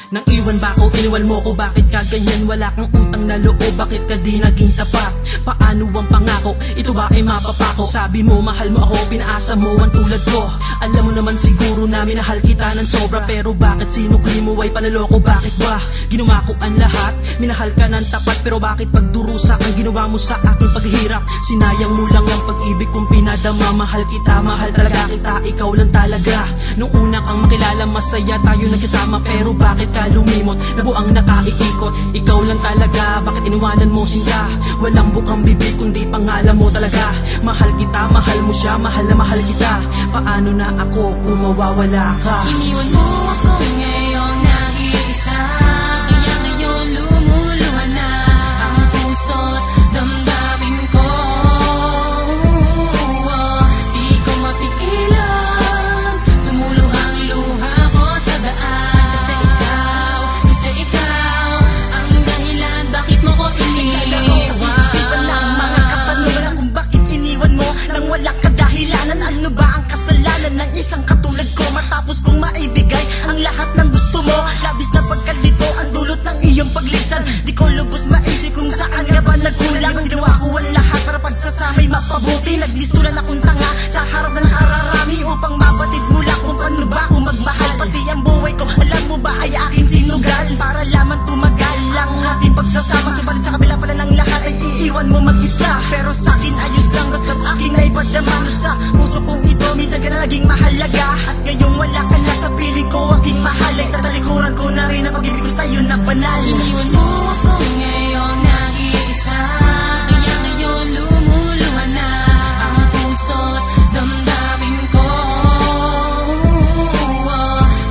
Nang iwan ba ako, iniwan mo ko, bakit ka ganyan? Wala kang utang na loob, bakit ka di naging tapat? Paano ang pangako, ito ba ay mapapako? Sabi mo mahal mo ako, pinaasa mo ang tulad ko. Alam mo naman siguro na minahal kita ng sobra, pero bakit sinukli mo ay panaloko? Bakit ba ginawa ko ang lahat? Minahal ka ng tapat, pero bakit pagdurusa ang ginawa mo sa aking paghihirap? Sinayang mo lang ang pag-ibig kong pinadama. Mahal kita, mahal talaga kita, ikaw lang talaga. Nung una kang makilala, masaya tayo nagkasama, pero bakit ka lumimot? Nabuang nakaiikot, ikaw lang talaga. Bakit iniwanan mo sinta? Walang bukang bibig kundi pangalan mo talaga. Mahal kita, mahal mo siya, mahal na mahal kita. Paano na ako kung mawawala ka? Iniwan mo ako ngayon nag-iisa, kaya ngayon lumuluhan na ang puso't damdamin ko. Di ko mapigilan, tumuluhang luha ko sa daan. Kasi ikaw ang dahilan bakit mo ko iniwan. Isipan lang mga kapanulan kung bakit iniwan mo nang wala ka dahilanan. Ano ba ang kasalanan ng isang katulad ko? Matapos kong maibigay ang lahat ng gusto mo, labis na pagkalito ang dulot ng iyong paglisan. Di ko lubos maisip kung saan nga ba nagkulang. Ginawa ko ang lahat para pagsasamay mapabuti. Naglisulan akong tanga sa harap ng nakararami upang mapatid mo lang kung paano ba ako magmahal. Pati ang buhay ko, alam mo ba, ay aking sinugal para lamang tumagal lang ating pagsasama. Subalit sa kabila pala ng lahat ay iiwan mo mag-isa. Pero sa'kin ayos lang, basta't aking naipadama sa puso kong ito. Minsan ka na naging mahalaga, at ngayong wala ka na sa piling ko aking mahal. Ay tatalikuran ko na rin ang pag-ibig ko sa'yo na banal. Iniwan mo ako ngayon nag-iisa, kaya ngayon lumuluhan na ang puso't damdamin ko.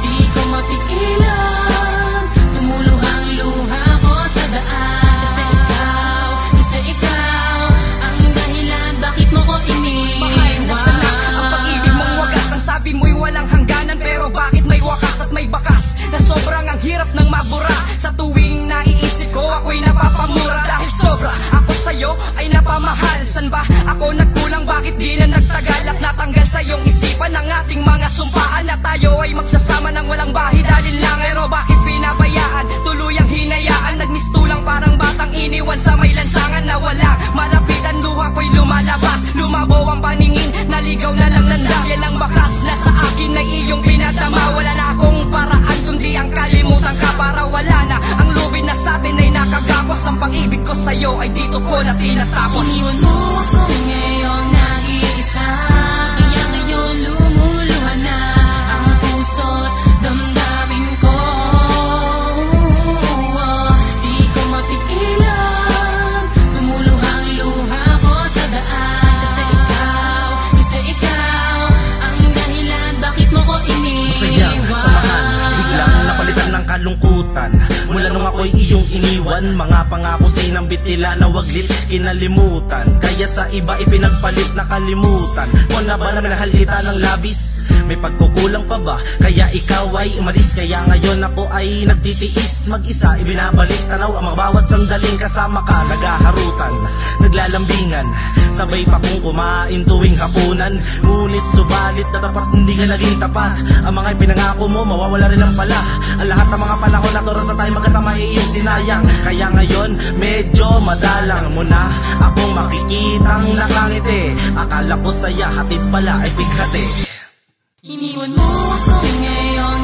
Di ko mapigilan, tumuluhang luha ko sa daan. Kasi ikaw ang dahilan bakit mo ko iniwan. Mahal na sana ang pag-ibig mong wagas. Ang sabi mo'y walang hangganan, pero bakit may wakas at may bakas? Na sobrang ang hirap ng mabura. Sa tuwing naiisip ko ako'y napapamura. Dahil sobra ako sa'yo ay napamahal. San ba ako nagkulang? Bakit di na nagtagal at natanggal sa iyong isipan ang ating mga sumpaan na tayo ay magsasama ng walang bahid? Dahil lang, pero bakit pinabayaan? Tuluyang hinayaan, nagmistulang parang batang iniwan sa may lansangan na wala malapitan. Luha ko'y lumalabas, lumabaw ang paningin, naligaw na lang landas. Yan ang bakas na sa akin ay iyong pinadama. Wala na akong paraan kundi ang kalimutan ka, para wala na ang lubid na sa atin ay nakagapos. Ang pag-ibig ko sa'yo ay dito ko na tinatapos. Iniwan mo ako ngayon nag-iisa, kaya ngayon lumuluhan na ang puso't damdamin ko. Di ko mapigilan, tumuluhang luha ko sa daan. Kasi ikaw ang dahilan bakit mo ko iniwan. Sayang, samahan, biglang napalitan ng kalungkutan. Mula nung ako'y iyong iniwan, mga pangako sinambit nila na waglit kinalimutan. Kaya sa iba ipinagpalit na kalimutan. O na ba na minahal kita ng labis? May pagkukulang pa ba? Kaya ikaw ay umalis. Kaya ngayon ako ay nagtitiis mag-isa. Ibinabalik tanaw ang mga bawat sandaling kasama ka. Nagaharutan, naglalambingan, sabay pa kong kumain tuwing hapunan. Ngunit subalit na dapat hindi ka naging tapat. Ang mga ipinangako mo mawawala rin lang pala. Ang lahat ng mga panahon na turos na tayo magkasama ay iyong sinayang. Kaya ngayon medyo madalang mo na akong makikitang nakangiti. Akala ko saya hatid pala ay bighati. Iniwan mo ako ngayon